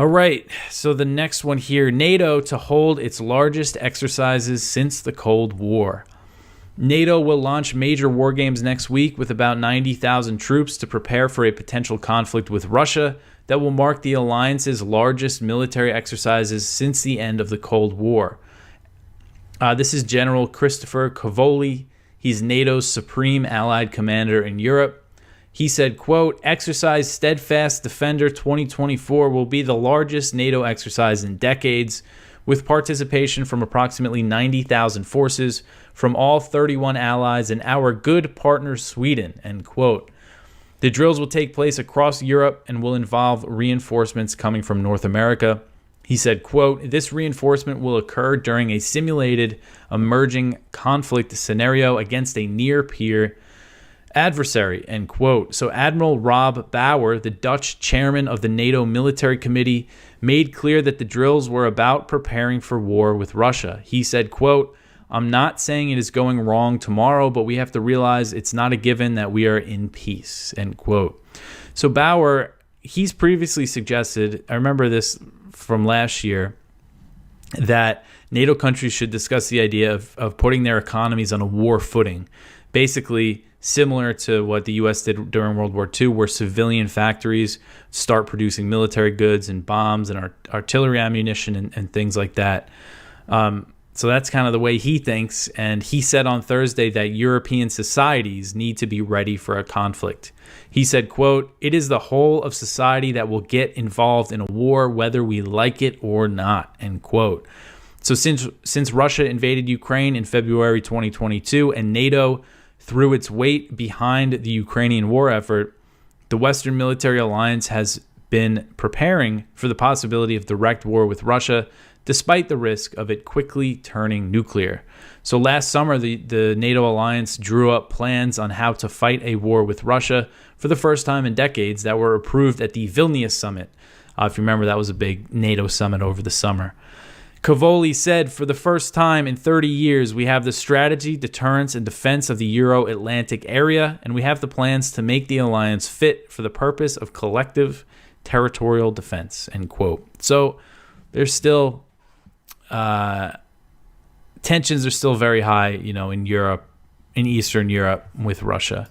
All right, so the next one here, NATO to hold its largest exercises since the Cold War. NATO will launch major war games next week with about 90,000 troops to prepare for a potential conflict with Russia that will mark the alliance's largest military exercises since the end of the Cold War. This is General Christopher Cavoli. He's NATO's supreme allied commander in Europe. He said, quote, "Exercise Steadfast Defender 2024 will be the largest NATO exercise in decades, with participation from approximately 90,000 forces from all 31 allies and our good partner Sweden," end quote. The drills will take place across Europe and will involve reinforcements coming from North America. He said, quote, "This reinforcement will occur during a simulated emerging conflict scenario against a near-peer adversary," end quote. So Admiral Rob Bauer, the Dutch chairman of the NATO Military Committee, made clear that the drills were about preparing for war with Russia. He said, quote, "I'm not saying it is going wrong tomorrow, but we have to realize it's not a given that we are in peace," end quote. So Bauer, he's previously suggested, I remember this from last year, that NATO countries should discuss the idea of putting their economies on a war footing, basically similar to what the U.S. did during World War II, where civilian factories start producing military goods and bombs and artillery ammunition and things like that. So that's kind of the way he thinks. And he said on Thursday that European societies need to be ready for a conflict. He said, quote, "It is the whole of society that will get involved in a war, whether we like it or not," end quote. So since Russia invaded Ukraine in February 2022 and NATO threw its weight behind the Ukrainian war effort, the Western military alliance has been preparing for the possibility of direct war with Russia, despite the risk of it quickly turning nuclear. So last summer, the NATO alliance drew up plans on how to fight a war with Russia for the first time in decades that were approved at the Vilnius summit. If you remember, that was a big NATO summit over the summer. Cavoli said, "For the first time in 30 years, we have the strategy, deterrence, and defense of the Euro-Atlantic area, and we have the plans to make the alliance fit for the purpose of collective territorial defense," end quote. So there's still tensions are still very high, in Europe, in Eastern Europe with Russia.